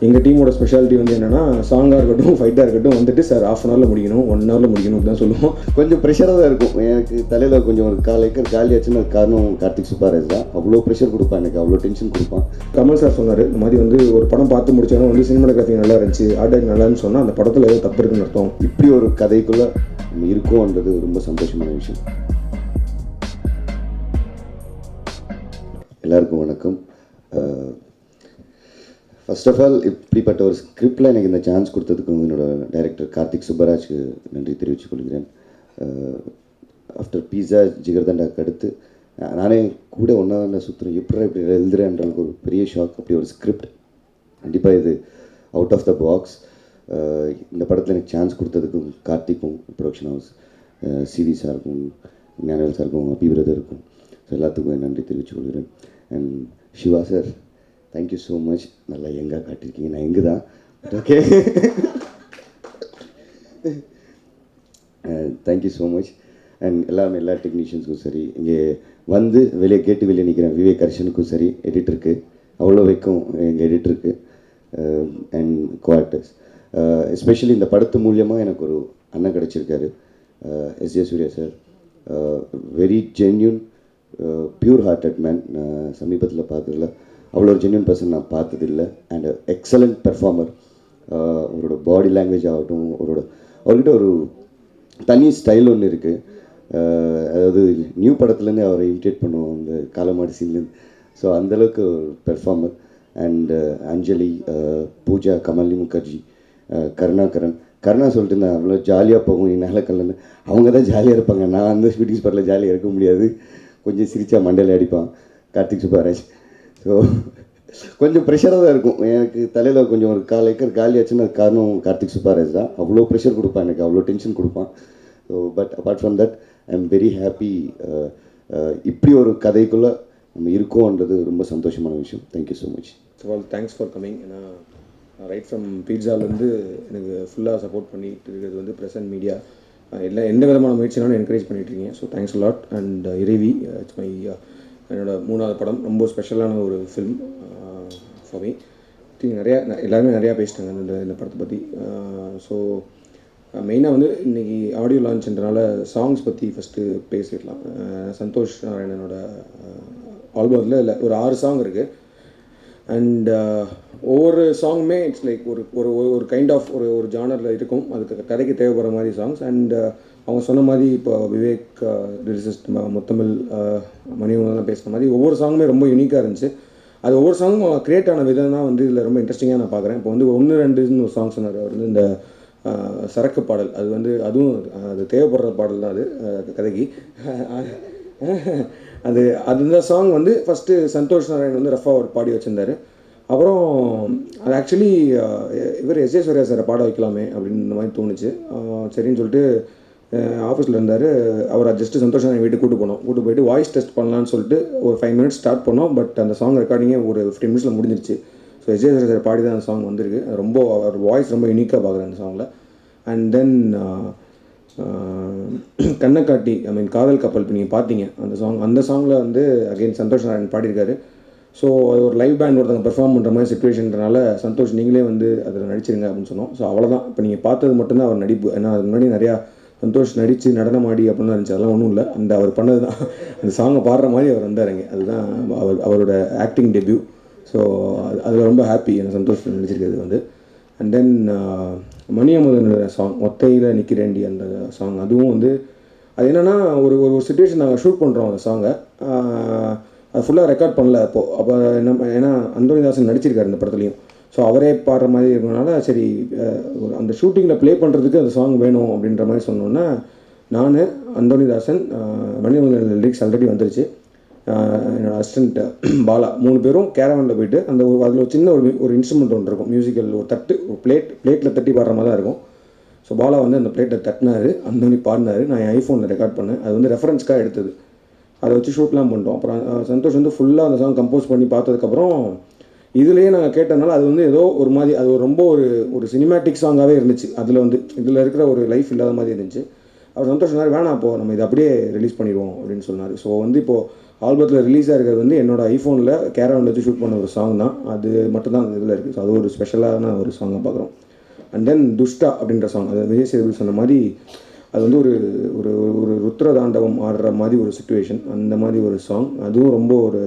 எங்கள் டீமோட ஸ்பெஷாலிட்டி வந்து என்னென்னா சாங்காக இருக்கட்டும் ஃபைட்டாக இருக்கட்டும் வந்துட்டு சார் ஆஃப் அன் ஹவரில் முடிக்கணும் 1 ஹவரில் முடிக்கணும் அப்படி தான் சொல்லுவோம். கொஞ்சம் ப்ரெஷராக தான் இருக்கும் எனக்கு தலையில் கொஞ்சம் ஒரு 1/4 ஏக்கர் காலி ஆச்சுன்னு அது காரணம் கார்த்திக் சுப்பராஜ் தான். அவ்வளோ ப்ரெஷர் கொடுப்பான், எனக்கு அவ்வளோ டென்ஷன் கொடுப்பான். கமல் சார் சொன்னார் இந்த மாதிரி வந்து ஒரு படம் பார்த்து முடிச்சாலும் வந்து சினிமாட்டோகிராஃபி நல்லா இருந்துச்சு, ஆர்ட் நல்லான்னு சொன்னால் அந்த படத்தில் ஏதோ தப்பு இருக்குன்னு அர்த்தம். இப்படி ஒரு கதைக்குள்ளே நம்ம இருக்கோன்றது ரொம்ப சந்தோஷமான விஷயம். எல்லாருக்கும் வணக்கம். ஃபர்ஸ்ட் ஆஃப் ஆல் இப்படிப்பட்ட ஒரு ஸ்கிரிப்டில் எனக்கு இந்த சான்ஸ் கொடுத்ததுக்கு என்னோடய டைரக்டர் கார்த்திக் சுப்பராஜ்க்கு நன்றி தெரிவித்துக் கொள்கிறேன். ஆஃப்டர் பீஸா ஜிகர்தண்டாக்கு அடுத்து நானே கூட ஒன்றா தான் சுற்றுறேன், எப்படி இப்படி எழுதுறேன்றதுக்கு ஒரு பெரிய ஷாக். அப்படி ஒரு ஸ்கிரிப்ட் கண்டிப்பாக இது அவுட் ஆஃப் த பாக்ஸ். இந்த படத்தில் எனக்கு சான்ஸ் கொடுத்ததுக்கும் கார்த்திக்கும், ப்ரொடக்ஷன் ஹவுஸ் சிவி சாருக்கும், ஞானவேல் சாருக்கும், அபி பிரதருக்கும், ஸோ எல்லாத்துக்கும் நன்றி தெரிவித்துக் கொள்கிறேன். And Shiva sir, thank you so much. நல்லா எங்கே காட்டியிருக்கீங்க, நான் எங்கே தான். Okay, thank you so much. And எல்லா டெக்னீஷியன்ஸுக்கும் சரி, இங்கே வந்து வெளியே நிற்கிறேன் விவேக் ஹர்ஷனுக்கும் சரி, எடிட்டருக்கு அவ்வளோ வைக்கும் எங்கள் எடிட்டருக்கு அண்ட் கோஆக்டர்ஸ். எஸ்பெஷலி இந்த படத்து மூலியமாக எனக்கு ஒரு அண்ணன் கிடச்சிருக்காரு, S J Surya sir. Very genuine, pure hearted man. நான் சமீபத்தில் பார்த்ததில்ல, அவ்வளோ ஒரு ஜென்யூன் பர்சன் நான் பார்த்ததில்லை. And excellent performer. அவரோட பாடி லாங்குவேஜ் ஆகட்டும், அவர்கிட்ட ஒரு தனி ஸ்டைல் ஒன்று இருக்குது. அதாவது நியூ படத்துலேருந்து அவரை இமிட்டேட் பண்ணுவோம், அந்த காலமாடு சீன்லேருந்து. ஸோ அந்தளவுக்கு ஒரு பெர்ஃபார்மர். அண்ட் அஞ்சலி, பூஜா, கமலி முகர்ஜி, கருணா சொல்லிட்டு இருந்தேன், அவ்வளோ ஜாலியாக போகும் என்னால் கல்லன்னு. அவங்க தான் ஜாலியாக இருப்பாங்க, நான் அந்த ஷூட்டிங் ஸ்பாட்டில் ஜாலியாக இருக்க முடியாது. கொஞ்சம் சிரிச்சா மண்டையில் அடிப்பான் கார்த்திக் சுப்பராஜ். ஸோ கொஞ்சம் ப்ரெஷராக தான் இருக்கும் எனக்கு தலையில் கொஞ்சம் ஒரு 1/4 ஏக்கர் காலி ஆச்சுன்னு அது காரணம் கார்த்திக் சுப்பராஜ் தான். அவ்வளோ ப்ரெஷர் கொடுப்பான், எனக்கு அவ்வளோ டென்ஷன் கொடுப்பான். So but apart from that I am very happy. இப்படி ஒரு கதைக்குள்ளே நம்ம இருக்கோன்றது ரொம்ப சந்தோஷமான விஷயம். Thank you so much. Thanks for coming. ஏன்னா ரைட் ஃப்ரம் பீட்ஸாலேருந்து எனக்கு ஃபுல்லாக சப்போர்ட் பண்ணிட்டு இருக்கிறது வந்து ப்ரெசன்ட் மீடியா, எந்த விதமான முயற்சினாலும் என்கரேஜ் பண்ணிட்டுருக்கீங்க. So thanks lot. And Iraivi, it's my என்னோடய 3வது படம், ரொம்ப ஸ்பெஷலான ஒரு ஃபில்ம் ஃபார் மீ. எல்லாருமே நிறையா பேசிட்டாங்க இந்த படத்தை பற்றி. ஸோ மெயினாக வந்து இன்றைக்கி ஆடியோ லான்ச்ன்றனால சாங்ஸ் பற்றி ஃபஸ்ட்டு பேசிடலாம். சந்தோஷ் நாராயணனோட ஆல்பமில் இல்லை ஒரு 6 சாங் இருக்குது. அண்ட் ஒவ்வொரு சாங்குமே இட்ஸ் லைக் ஒரு கைண்ட் ஆஃப் ஒரு ஜானரில் இருக்கும், அதுக்கு கதைக்கு தேவைப்படுற மாதிரி சாங்ஸ். அண்ட் அவங்க சொன்ன மாதிரி இப்போ விவேக் லிரிசிஸ்ட் முத்தமிழ் மணிவண்ணன் பேசுகிற மாதிரி ஒவ்வொரு சாங்குமே ரொம்ப யூனிக்காக இருந்துச்சு. அது ஒவ்வொரு சாங்கும் க்ரியேட் ஆன விதம் தான் வந்து இதில் ரொம்ப இன்ட்ரெஸ்டிங்காக நான் பார்க்குறேன். இப்போ வந்து 1, 2ன்னு ஒரு சாங் சொன்னார் அவர் வந்து, இந்த சரக்கு பாடல், அது வந்து அதுவும் அது தேவைப்படுற பாடல் தான் அது கதைக்கு. அது இந்த சாங் வந்து ஃபஸ்ட்டு சந்தோஷ் நாராயண் வந்து ரஃபாக ஒரு பாடி வச்சுருந்தார். அப்புறம் அது ஆக்சுவலி இவர் எஸ் ஜே சூர்யா சாரை பாட வைக்கலாமே அப்படின்னு மாதிரி தோணுச்சு. சரின்னு சொல்லிட்டு ஆஃபீஸில் இருந்தார், அவர் ஜஸ்ட்டு சந்தோஷ் நாராயண் வீட்டுக்கு கூட்டு போயிட்டு வாய்ஸ் டெஸ்ட் பண்ணலான்னு சொல்லிட்டு ஒரு 5 மினிட்ஸ் ஸ்டார்ட் பண்ணோம். பட் அந்த சாங் ரெக்கார்டிங்கே ஒரு 15 மினிட்ஸில் முடிஞ்சிருச்சு. So S J Surya sir பாடி தான் அந்த சாங் வந்திருக்கு. ரொம்ப அவர் வாய்ஸ் ரொம்ப யூனிக்காக பார்க்குறேன் அந்த சாங்கில். அண்ட் தென் கண்ணக்காட்டி, காதல் கப்பல், இப்போ நீங்கள் பார்த்தீங்க அந்த சாங்கில் வந்து அகெயின் சந்தோஷ் நாராயண் பாடியிருக்காரு. ஸோ அது ஒரு லைவ் பேண்ட் ஒருத்தவங்க பெர்ஃபார்ம் பண்ணுற மாதிரி சுச்சுவேஷன்றனால சந்தோஷ் நீங்களே வந்து அதில் நடிச்சிருங்க அப்படின்னு சொன்னோம். ஸோ அவ்வளோதான். இப்போ நீங்கள் பார்த்தது மட்டும்தான் அவர் நடிப்பு. ஏன்னா அதுக்கு முன்னாடி நிறையா சந்தோஷ் நடித்து நடனமாடி அப்படின்னு இருந்துச்சு, அதெல்லாம் ஒன்றும் இல்லை. அவர் பண்ணது தான் அந்த சாங்கை பாடுற மாதிரி அவர் வந்தாருங்க. அதுதான் அவரோட ஆக்டிங் டெபியூ. ஸோ அதில் ரொம்ப ஹாப்பி எனக்கு சந்தோஷ் நடிச்சிருக்கிறது வந்து. அண்ட் தென் மணியமுதனோட சாங் ஒத்தையில் நிற்கிறேண்டி, அந்த சாங் அதுவும் வந்து அது என்னென்னா ஒரு சுச்சுவேஷன் நாங்கள் ஷூட் பண்ணுறோம் அந்த சாங்கை. அது ஃபுல்லாக ரெக்கார்ட் பண்ணல அப்போ ஏன்னா அந்தோனிதாசன் நடிச்சிருக்காரு இந்த படத்துலையும். ஸோ அவரே பாடுற மாதிரி இருக்கனால சரி அந்த ஷூட்டிங்கில் ப்ளே பண்ணுறதுக்கு அந்த சாங் வேணும் அப்படின்ற மாதிரி சொன்னோன்னா, நான் அந்தோனிதாசன் மணியமுதன் லிரிக்ஸ் ஆல்ரெடி வந்துருச்சு, என்னோடய அசிஸ்டண்ட் பாலா 3 பேரும் கேரவனில் போயிட்டு அதில் ஒரு சின்ன ஒரு இன்ஸ்ட்ருமெண்ட் ஒன்று இருக்கும், மியூசிக்கல் ஒரு தட்டு, ஒரு பிளேட்டில் தட்டி பாடுற மாதிரி தான் இருக்கும். ஸோ பாலா வந்து அந்த பிளேட்டை தட்டினார், அந்தோனி பாடினார். நான் என் ஐஃபோனில் ரெக்கார்ட் பண்ணேன். அது வந்து ரெஃபரன்ஸ்க்காக எடுத்தது, அதை வச்சு ஷூட்லாம் பண்ணிட்டோம். அப்புறம் சந்தோஷ் வந்து ஃபுல்லாக அந்த சாங் கம்போஸ் பண்ணி பார்த்ததுக்கப்புறம் இதுலேயே நாங்கள் கேட்டதுனால அது வந்து ஏதோ ஒரு மாதிரி அது ரொம்ப ஒரு சினிமேட்டிக் சாங்காகவே இருந்துச்சு. அதில் வந்து இதில் இருக்கிற ஒரு லைஃப் இல்லாத மாதிரி இருந்துச்சு. அவர் சந்தோஷ் சொன்னார், வேணாம் அப்போது நம்ம இதை அப்படியே ரிலீஸ் பண்ணிடுவோம் அப்படின்னு சொன்னார். ஸோ வந்து இப்போது ஆல்பத்தில் ரிலீஸாக இருக்கிறது வந்து என்னோட ஐஃபோனில் கேரவனில் வச்சு ஷூட் பண்ண ஒரு சாங் தான். அது மட்டும்தான் அந்த இதில் இருக்குது. ஸோ அது ஒரு ஸ்பெஷலான ஒரு சாங்காக பார்க்குறோம். அண்ட் தென் துஷ்டா அப்படின்ற சாங், அது விஜய் சேதுபதி சொன்ன மாதிரி அது வந்து ஒரு ஒரு ஒரு ருத்ர தாண்டவம் ஆடுற மாதிரி ஒரு சுச்சுவேஷன், அந்த மாதிரி ஒரு சாங். அதுவும் ரொம்ப ஒரு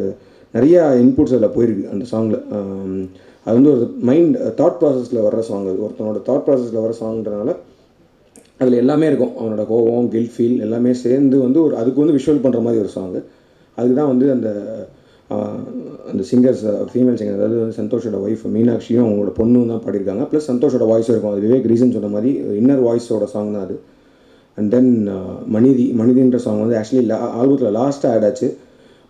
நிறையா இன்புட்ஸ் அதில் போயிருக்கு அந்த சாங்கில். அது வந்து ஒரு தாட் ப்ராசஸில் வர்ற சாங். அது ஒருத்தனோட தாட் ப்ராசஸில் வர சாங்ன்றனால அதில் எல்லாமே இருக்கும். அவனோட கோவம், கில்ட் ஃபீல் எல்லாமே சேர்ந்து வந்து ஒரு அதுக்கு வந்து விஷுவல் பண்ணுற மாதிரி ஒரு சாங்கு. அதுக்கு தான் வந்து அந்த சிங்கர்ஸ், ஃபீமேல் சிங்கர், அதாவது வந்து சந்தோஷோட ஒய்ஃப் மீனாட்சியும் அவங்களோட பொண்ணும் தான் பாடியிருக்காங்க. ப்ளஸ் சந்தோஷோட வாய்ஸும் இருக்கும். அது விவேக் ரீசன் சொன்ன மாதிரி இன்னர் வாய்ஸோட சாங் தான் அது. அண்ட் தென் மனிதின்ற சாங் வந்து ஆக்சுவலி ஆல்பத்தில் லாஸ்ட்டாக ஆட் ஆச்சு.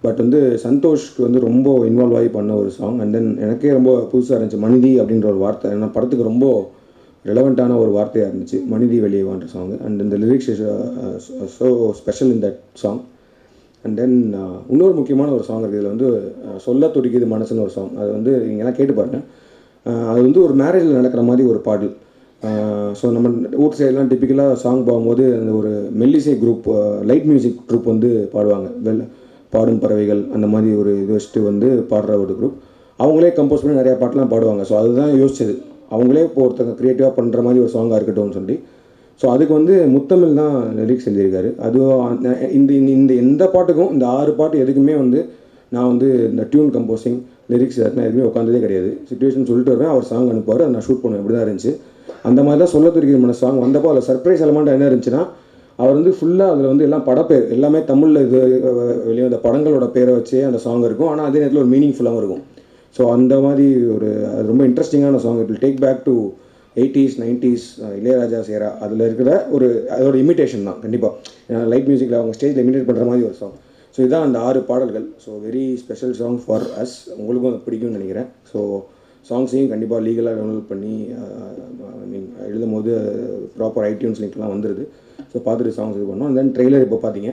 பட் வந்து சந்தோஷ்க்கு வந்து ரொம்ப இன்வால்வ் ஆகி பண்ண ஒரு சாங். அண்ட் தென் எனக்கே ரொம்ப புதுசாக இருந்துச்சு மனிதி அப்படின்ற ஒரு வார்த்தை. ஏன்னா படத்துக்கு ரொம்ப ரெலவெண்ட்டான ஒரு வார்த்தையாக இருந்துச்சு மனிதி வெளியே வான்ற சாங். அண்ட் இந்த lyrics so special in that song. And then இன்னொரு முக்கியமான ஒரு சாங் இருக்குது. இதில் வந்து சொல்ல துடிக்குது மனசுன்னு ஒரு சாங். அது வந்து நீங்கள்லாம் கேட்டு பாருங்கள். அது வந்து ஒரு மேரேஜில் நடக்கிற மாதிரி ஒரு பாடல். ஸோ நம்ம ஊர் சைடெலாம் டிப்பிக்கலாக சாங் போகும்போது அந்த ஒரு மெல்லிசை குரூப், லைட் மியூசிக் குரூப் வந்து பாடுவாங்க. பாடும் பறவைகள் அந்த மாதிரி ஒரு இது வச்சுட்டு வந்து பாடுற ஒரு குரூப். அவங்களே கம்போஸ் பண்ணி நிறையா பாட்டெலாம் பாடுவாங்க. ஸோ அதுதான் யோசிச்சது, அவங்களே இப்போ ஒருத்தங்க க்ரியேட்டிவாக பண்ணுற மாதிரி ஒரு சாங்காக இருக்கட்டும்னு சொல்லி. ஸோ அதுக்கு வந்து முத்தமிழ் தான் லிரிக்ஸ் எழுதியிருக்காரு. அது இந்த இந்த எந்த பாட்டுக்கும், இந்த 6 பாட்டு எதுக்குமே வந்து நான் வந்து இந்த டியூன் கம்போசிங் லிரிக்ஸ் நான் எதுவுமே உட்காந்ததே கிடையாது. சிச்சுவேஷன் சொல்லிட்டு வருவேன், அவர் சாங் அனுப்புவார், அதை நான் ஷூட் பண்ணுவேன். இப்படி தான் இருந்துச்சு. அந்த மாதிரி தான் சொல்ல துடிக்கிற சாங் வந்தப்போ அதில் சர்ப்ரைஸ் எலமெண்ட் என்ன இருந்துச்சுன்னா, அவர் வந்து ஃபுல்லாக அதில் வந்து எல்லாம் படப்பேர் எல்லாமே தமிழில் இது வெளியே அந்த படங்களோட பேரை வச்சே அந்த சாங் இருக்கும். ஆனால் அதே நேரத்தில் ஒரு மீனிங்ஃபுல்லாகவும் இருக்கும். ஸோ அந்த மாதிரி ஒரு அது ரொம்ப இன்ட்ரெஸ்டிங்கான song. It will take back to 80s 90s Ilaiyaraaja சேரா. அதில் இருக்கிற அதோட இமிட்டேஷன் தான் கண்டிப்பாக. லைட் மியூசிக்கில் அவங்க ஸ்டேஜில் இமிட்டேட் பண்ணுற மாதிரி ஒரு சாங். ஸோ இதுதான் அந்த 6 பாடல்கள். So very special song for us. உங்களுக்கும் அது பிடிக்கும்னு நினைக்கிறேன். ஸோ சாங்ஸையும் கண்டிப்பாக லீகலாக டவுன்லோட் பண்ணி எழுதும் போது ப்ராப்பர் ஐடியூன்ஸ் லிங்க்லாம் வந்துடுது. ஸோ பார்த்துட்டு சாங்ஸ் இது பண்ணோம். அண்ட் தென் ட்ரெய்லர் இப்போ பார்த்தீங்க.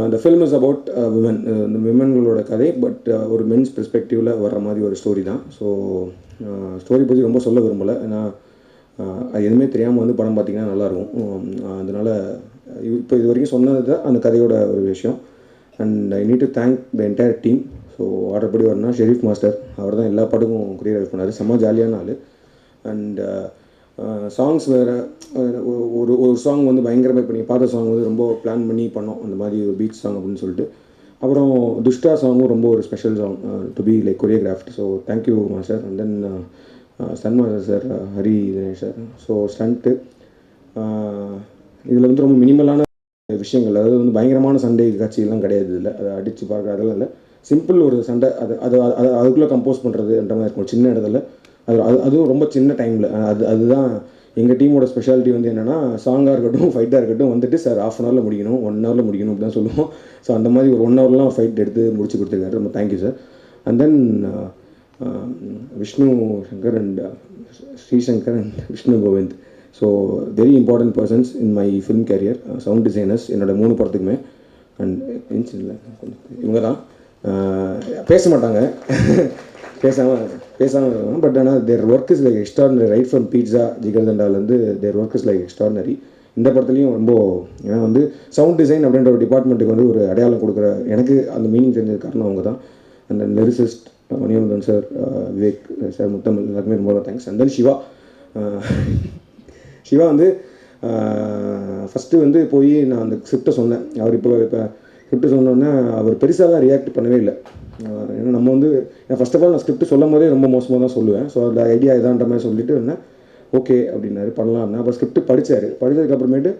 இந்த ஃபில்ம் இஸ் அபவுட் விமன், இந்த விமன்களோட கதை. பட் ஒரு மென்ஸ் பெர்ஸ்பெக்டிவில் வர்ற மாதிரி ஒரு ஸ்டோரி தான். ஸோ ஸ்டோரி பற்றி ரொம்ப சொல்ல விரும்பலை. ஏன்னா அது எதுவுமே தெரியாமல் வந்து படம் பார்த்திங்கன்னா நல்லாயிருக்கும். அதனால் இப்போ இது வரைக்கும் சொன்னது தான் அந்த கதையோட ஒரு விஷயம். And I need to thank the entire team. So order படி வரணும்னா ஷெரீஃப் மாஸ்டர், அவர் தான் எல்லா படமும் கொரியோகிராஃப் பண்ணார். செம்ம ஜாலியான ஆள். அண்ட் சாங்ஸ் வேறு ஒரு சாங் வந்து பயங்கரமாக இப்போ நீங்கள் பார்த்த சாங் வந்து ரொம்ப பிளான் பண்ணி பண்ணோம், அந்த மாதிரி ஒரு பீச் சாங் அப்படின்னு சொல்லிட்டு. அப்புறம் துஷ்டா சாங்கும் ரொம்ப ஒரு special song to be like choreographed. So thank you master. And then stunt master sir, Hari Dinesh sir. So stunt இதில் வந்து ரொம்ப மினிமலான விஷயங்கள், அதாவது வந்து பயங்கரமான சண்டை காட்சிகள்லாம் கிடையாது. இதில் அதை அடித்து பார்க்குற அதெல்லாம் இல்லை. சிம்பிள் ஒரு சண்டை, அதுக்குள்ளே கம்போஸ் பண்ணுறதுன்ற மாதிரி இருக்கும் சின்ன இடத்துல. அதுவும் ரொம்ப சின்ன டைமில். அதுதான் எங்கள் டீமோட ஸ்பெஷாலிட்டி வந்து என்னென்னா, சாங்காக இருக்கட்டும் ஃபைட்டாக இருக்கட்டும் வந்துட்டு சார் 1/2 hour முடிக்கணும், 1 hour முடிக்கணும் அப்படி தான் சொல்லுவோம். ஸோ அந்த மாதிரி ஒரு 1 hourலாம் ஃபைட் எடுத்து முடிச்சு கொடுத்துருக்காரு. ரொம்ப thank you sir. And then Vishnu Shankar and Sreeshankar and Vishnu Govind. So very important persons in my film career. Sound designers என்னோடய 3 படத்துக்குமே. அண்ட் இல்லை இவங்க தான் பேச மாட்டாங்க, பேசாமல் இருக்காங்க. பட் ஆனால் their work is like extraordinary. Right from pizza ஜிகர்தண்டாலேருந்து their work is like extraordinary. இந்த படத்துலையும் ரொம்ப, ஏன்னா வந்து சவுண்ட் டிசைன் அப்படின்ற ஒரு டிபார்ட்மெண்ட்டுக்கு வந்து ஒரு அடையாளம் கொடுக்குற எனக்கு அந்த மீனிங் தெரிஞ்சது காரணம் அவங்க தான். And then lyricist Manivanthan sir, Vivek sir, Muthamizh எல்லாருக்குமே ரொம்ப தேங்க்ஸ். அண்ட் தென் சிவா வந்து ஃபஸ்ட்டு வந்து போய் நான் அந்த ஸ்கிரிப்டை சொன்னேன். அவர் இப்போ ஸ்கிரிப்ட் சொன்னோன்னே அவர் பெருசாக தான் ரியாக்ட் பண்ணவே இல்லை. ஏன்னா நம்ம வந்து ஃபர்ஸ்ட் ஆஃப் ஆல் நான் ஸ்கிரிப்ட் சொல்லும் போதே ரொம்ப மோசமாக தான் சொல்லுவேன். ஸோ அந்த ஐடியா இதான்ற மாதிரி சொல்லிட்டு இருந்தேன். ஓகே அப்படின்னாரு, பண்ணலாம் அப்படின்னா. அப்போ ஸ்கிரிப்ட் படித்ததுக்கப்புறமேட்டு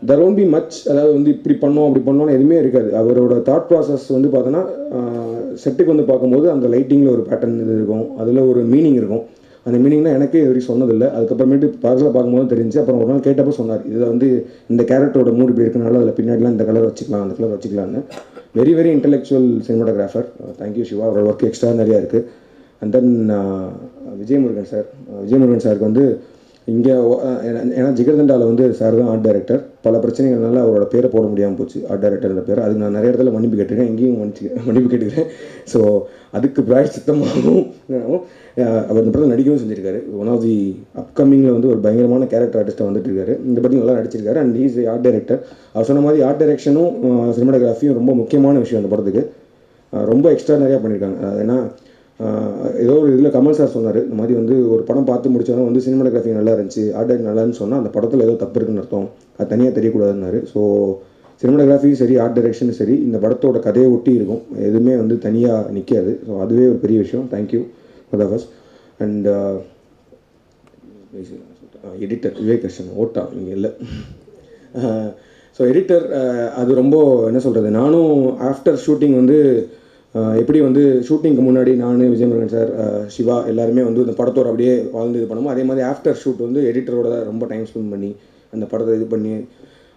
தெர் ஒன்ட் பி மச், அதாவது வந்து இப்படி பண்ணோம் அப்படி பண்ணோன்னு எதுவுமே இருக்காது. அவரோட தாட் ப்ராசஸ் வந்து பார்த்தோன்னா செட்டுக்கு வந்து பார்க்கும்போது அந்த லைட்டிங்கில் ஒரு பேட்டர்ன் இது இருக்கும், அதில் ஒரு மீனிங் இருக்கும். அந்த மீனிங்னா எனக்கே இது வரைக்கும் சொன்னதில்லை. அதுக்கப்புறமேட்டு படத்தில் பார்க்கும்போது தெரிஞ்சு. அப்புறம் ஒரு நாள் கேட்டப்போ சொன்னார், இதில் வந்து இந்த கேரக்டரோட மூடு இப்படி இருக்கனால அதில் பின்னாடிலாம் இந்த கலர் வச்சுக்கலாம், அந்த கலர் வச்சுக்கலான்னு. Very very intellectual cinematographer. Thank you Siva. அவரோட ஒர்க் எக்ஸ்ட்ரா நிறையா இருக்குது. அண்ட் தென் விஜயமுருகன் சாருக்கு வந்து இங்கே ஏன்னா ஜிகர்தண்டாவில் வந்து சார் தான் ஆர்ட் டைரக்டர். பல பிரச்சனைகள்னால அவரோட பேரை போட முடியாமல் போச்சு, ஆர்ட் டைரக்டர்ன்ற பேர். அதுக்கு நான் நிறைய இடத்துல மன்னிப்பு கேட்டிருக்கேன், இங்கேயும் மன்னிப்பு கேட்டுக்கிறேன். ஸோ அதுக்கு பிராயச்சித்தமாகவும் அவர் இந்த படத்தில் நடிக்கவும் செஞ்சிருக்காரு. ஒன் ஆஃப் தி அப்கமிங்கில் வந்து ஒரு பயங்கரமான கேரக்டர் ஆர்டிஸ்ட்டை வந்துட்டு இருக்காரு. இந்த படத்தில் நல்லா நடிச்சிருக்காரு. And his art director. அவர் சொன்ன மாதிரி ஆர்ட் டைரக்ஷனும் சினிமாட்டோகிராஃபியும் ரொம்ப முக்கியமான விஷயம் அந்த படத்துக்கு. ரொம்ப எக்ஸ்ட்ரா நிறையா பண்ணியிருக்காங்க. ஏன்னா ஏதோ ஒரு இதில் கமல் சார் சொன்னார், இந்த மாதிரி வந்து ஒரு படம் பார்த்து முடிச்சோன்னா வந்து சினிமாட்டோகிராஃபி நல்லா இருந்துச்சு, ஆர்ட் டைரக்ட் நல்லான்னு சொன்னால் அந்த படத்தில் ஏதோ தப்பு இருக்குன்னு அர்த்தம், அது தனியாக தெரியக்கூடாதுன்னாரு. ஸோ சினிமாட்டோகிராஃபி சரி, ஆர்ட் டைரக்ஷனும் சரி, இந்த படத்தோட கதையை ஒட்டி இருக்கும், எதுவுமே வந்து தனியாக நிற்காது. ஸோ அதுவே ஒரு பெரிய விஷயம். Thank you for the first. And editor Vivek Krishnan ஓட்டா இங்கே இல்லை. ஸோ எடிட்டர் அது ரொம்ப என்ன சொல்கிறது, நானும் ஆஃப்டர் ஷூட்டிங் வந்து எப்படி வந்து ஷூட்டிங்க்கு முன்னாடி நான், விஜயமுருகன் சார், சிவா எல்லாருமே வந்து இந்த படத்தோட அப்படியே வாழ்ந்து இது பண்ணுமோ, அதே மாதிரி ஆஃப்டர் ஷூட் வந்து எடிட்டரோட ரொம்ப டைம் ஸ்பெண்ட் பண்ணி அந்த படத்தை இது பண்ணி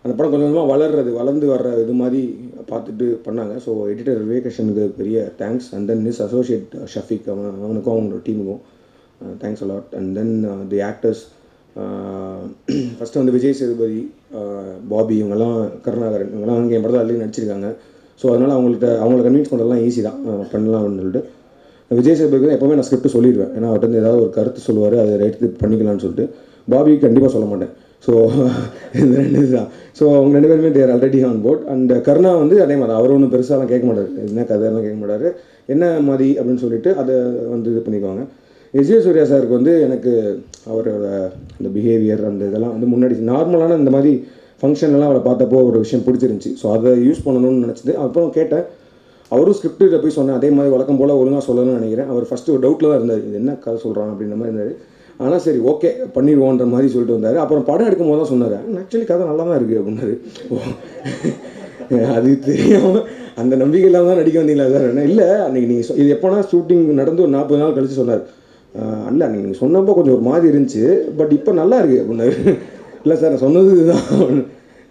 அந்த படம் கொஞ்சம் கொஞ்சமாக வளர்ந்து வர்ற இது மாதிரி பார்த்துட்டு பண்ணாங்க. ஸோ எடிட்டர் விவேகேஷனுக்கு பெரிய thanks. And then his associate Shafiq, அவனுக்கும் அவங்களோட டீமுக்கும் thanks a lot. And then the actors, first வந்து விஜய் சேதுபதி, பாபி, இவங்கெல்லாம் கருணாகரன், இவங்கெல்லாம் அங்கே என் படத்தில் ஆல்ரெடி நடிச்சிருக்காங்க. ஸோ அதனால் அவங்கள கன்வின்ஸ் பண்ணுறதுலாம் ஈஸி தான், பண்ணலாம்னு சொல்லிட்டு. விஜய் சேதுபதிக்கு தான் எப்போவுமே நான் ஸ்கிரிப்ட் சொல்லிடுவேன், ஏன்னா அவர்கிட்ட வந்து ஏதாவது ஒரு கருத்து சொல்லுவார், அதை எடுத்து பண்ணிக்கலாம்னு சொல்லிட்டு. பாபிக்கு கண்டிப்பாக சொல்ல மாட்டேன். ஸோ இந்த ரெண்டு தான். ஸோ அவங்க 2 பேருமே they're already on board. And Karuna வந்து அதே மாதிரி அவர் ஒன்றும் பெருசாலாம் கேட்க மாட்டார், என்ன கதையெல்லாம் கேட்க மாட்டார், என்ன மாதிரி அப்படின்னு சொல்லிட்டு அதை வந்து இது பண்ணிக்குவாங்க. விஜய் சூர்யா சாருக்கு வந்து எனக்கு அவரோட அந்த பிஹேவியர் அந்த இதெல்லாம் வந்து முன்னாடி நார்மலான இந்த மாதிரி ஃபங்க்ஷன்லாம் அவரை பார்த்தப்போ ஒரு விஷயம் பிடிச்சிருந்துச்சி. ஸோ அதை யூஸ் பண்ணணும்னு நினச்சிது. அப்புறம் கேட்டேன், அவரும் ஸ்கிரிப்டில் போய் சொன்னேன், அதே மாதிரி வழக்கம் போல் ஒழுங்காக சொல்லணும்னு நினைக்கிறேன். அவர் ஃபஸ்ட்டு ஒரு டவுட்டில் தான் இருந்தார், இது என்ன கதை சொல்கிறான் அப்படின்ற மாதிரி இருந்தார். ஆனால் சரி ஓகே பண்ணிடுவோன்ற மாதிரி சொல்லிட்டு வந்தார். அப்புறம் படம் எடுக்கும் போது தான் சொன்னார், ஆக்சுவலி கதை நல்லா தான் இருக்குது அப்படின்னாரு. அது தெரியாமல் அந்த நம்பிக்கை இல்லாமல் தான் நடிக்க வந்தீங்களா சார்? இல்லை, அன்றைக்கி நீங்கள் இது எப்போனா ஷூட்டிங் நடந்து ஒரு 40 நாள் கழித்து சொன்னார், இல்லை அன்றைக்கி நீங்கள் சொன்னப்போ கொஞ்சம் ஒரு மாதிரி இருந்துச்சு, பட் இப்போ நல்லா இருக்குது அப்படின்னாரு. இல்லை சார் நான் சொன்னது இதுதான்.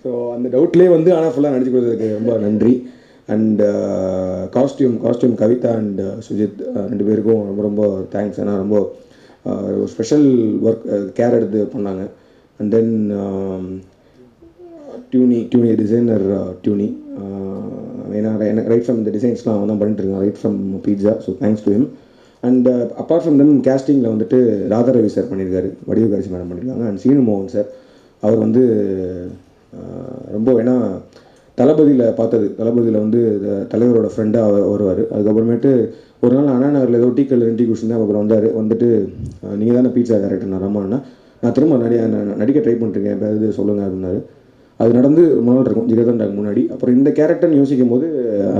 ஸோ அந்த டவுட்லேயே வந்து ஆனால் ஃபுல்லாக நடிச்சு கொடுத்ததுக்கு ரொம்ப நன்றி. And costume Kavitha and Sujith 2 பேருக்கும் ரொம்ப ரொம்ப தேங்க்ஸ். ஏன்னா ரொம்ப ஒரு ஸ்பெஷல் ஒர்க் கேர் எடுத்து பண்ணாங்க. அண்ட் தென் டியூனி டிசைனர் டியூனி, ஏன்னா எனக்கு ரைட் ஃப்ரம் இந்த டிசைன்ஸ்லாம் அவன் தான் பண்ணிட்டு இருக்கான், right from pizza. So thanks to him. And apart from them கேஸ்டிங்கில் வந்துட்டு ராதாரவி சார் பண்ணியிருக்காரு, வடிவகாசி மேடம் பண்ணியிருக்காங்க. அண்ட் சீனு மோகன் சார், அவர் வந்து ரொம்ப ஏன்னா தளபதியில் பார்த்தது, தளபதியில் வந்து தலைவரோட ஃப்ரெண்டாக வருவார். அதுக்கப்புறமேட்டு ஒரு நாள் அண்ணா நகரில் ஏதோ டீ குடிச்சு தான் அப்புறம் வந்துட்டு நீங்கள் தானே பீட்சா டேரக்டர், நான் ரமானா, நான் திரும்ப நடிக்க ட்ரை பண்ணிட்டுருக்கேன், இப்போ இது சொல்லுங்கள் அப்படின்னாரு. அது நடந்து முன்னாள் இருக்கும் ஜிகர்தண்டாக்கு முன்னாடி. அப்புறம் இந்த கேரக்டர்னு யோசிக்கும் போது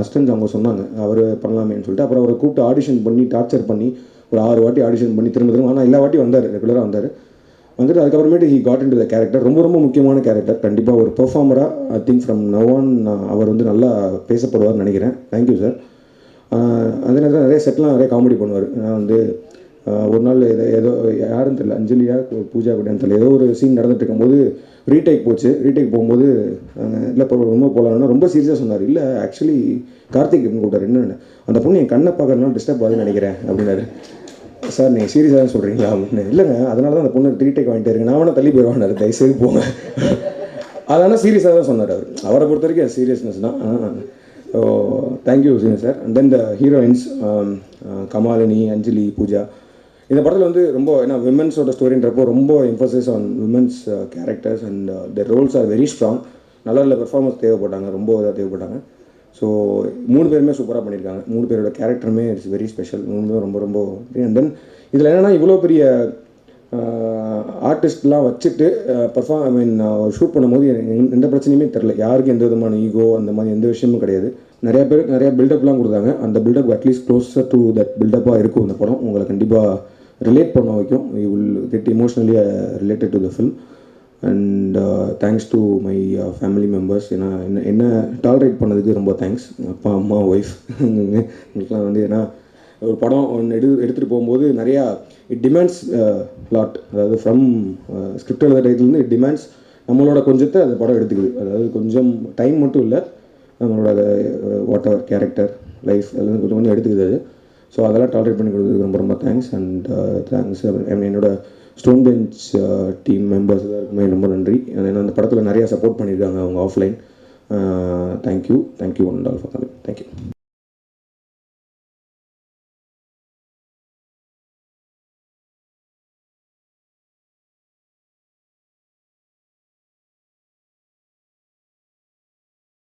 அஸ்டன்ஸ் அவங்க சொன்னாங்க அவர் பண்ணலாமேன்னு சொல்லிட்டு. அப்புறம் அவரை கூப்பிட்டு ஆடிஷன் பண்ணி டார்ச்சர் பண்ணி ஒரு 6 வாட்டி ஆடிஷன் பண்ணி திரும்ப ஆனால் எல்லா வாட்டி வந்தார், ரெகுலராக வந்துட்டு அதுக்கப்புறமேட்டு he got into the character. ரொம்ப ரொம்ப முக்கியமான கேரக்டர். கண்டிப்பாக ஒரு பெர்ஃபார்மராக I think from now on அவர் வந்து நல்லா பேசப்படுவார்னு நினைக்கிறேன். Thank you sir. அதே நேரத்தில் நிறைய செட்லாம் நிறைய காமெடி பண்ணுவார். நான் வந்து ஒரு நாள் ஏதோ யாருன்னு தெரியல, அஞ்சலியா பூஜா கூடன்னு தெரியல, ஏதோ ஒரு சீன் நடந்துட்டு இருக்கும்போது ரீடேக் போகும்போது இல்லை இப்போ ரொம்ப போகலான்னா ரொம்ப சீரியஸாக சொன்னார், இல்லை ஆக்சுவலி கார்த்திக் கூப்பிட்டார், என்னென்ன அந்த பொண்ணு என் கண்ணை பார்க்கறதுனால டிஸ்டர்ப் ஆகுதுன்னு நினைக்கிறேன் அப்படின்னாரு. சார் நீங்கள் சீரியஸாக தான் சொல்கிறீங்களா அப்படின்னு. இல்லைங்க, அதனால தான் அந்த பொண்ணு ரீடேக் வாங்கிட்டு இருக்கு, நான் வேணா தள்ளி போயிடுவான்னாரு, தயவுசெய்து போங்க. அதனால் சீரியஸாக தான் சொன்னார் அவர். அவரை பொறுத்த வரைக்கும் சீரியஸ்னஸ் தான். So thank you senior sir. And then the heroines Kamalini, Anjali, Pooja. இந்த படத்தில் வந்து ரொம்ப ஏன்னா விமென்ஸோட ஸ்டோரின்றப்போ ரொம்ப emphasis on women's characters and their roles are very strong. நல்ல பெர்ஃபார்மன்ஸ் தேவைப்பட்டாங்க, ரொம்ப இதாக தேவைப்பட்டாங்க. ஸோ 3 பேருமே சூப்பராக பண்ணியிருக்காங்க. 3 பேரோட கேரக்டருமே இட்ஸ் வெரி ஸ்பெஷல். 3 பேரும் ரொம்ப ரொம்ப. அண்ட் தென் இதில் என்னென்னா இவ்வளோ பெரிய ஆர்டிஸ்ட்லாம் வச்சுட்டு ஷூட் பண்ணும்போது எந்த பிரச்சனையுமே தெரில, யாருக்கும் எந்த விதமான ஈகோ அந்த மாதிரி எந்த விஷயமும் கிடையாது. நிறைய பேருக்கு நிறைய பில்டப்லாம் கொடுத்தாங்க. அந்த buildup at least closer to that பில்டப்பாக இருக்கும் இந்த படம். உங்களை கண்டிப்பாக ரிலேட் பண்ண வைக்கும். You will get emotionally related to the film. And thanks to my family members. ஏன்னா என்ன டாலரேட் பண்ணதுக்கு ரொம்ப தேங்க்ஸ். அப்பா, அம்மா, ஒய்ஃப் உங்களுக்குலாம் வந்து ஏன்னா ஒரு படம் ஒன்று எடுத்துகிட்டு போகும்போது நிறையா இட் டிமாண்ட்ஸ் லாட். அதாவது ஃப்ரம் ஸ்கிரிப்ட் எழுத டைத்துலேருந்து இட் டிமாண்ட்ஸ் நம்மளோட கொஞ்சத்தை அந்த படம் எடுத்துக்குது. அதாவது கொஞ்சம் டைம் மட்டும் இல்லை, நம்மளோட வாட் எவர் கேரக்டர் லைஃப் அதெல்லாம் கொஞ்சம் எடுத்துக்குது அது. ஸோ அதெல்லாம் டாலரேட் பண்ணி கொடுத்ததுக்கு ரொம்ப ரொம்ப தேங்க்ஸ். அண்ட் தேங்க்ஸ் என்னோட ஸ்டோன் பெஞ்ச் டீம் மெம்பர்ஸ் எல்லாருக்குமே ரொம்ப நன்றி. ஏன்னா அந்த படத்தில் நிறையா சப்போர்ட் பண்ணியிருக்காங்க அவங்க offline. Thank you one and all for coming.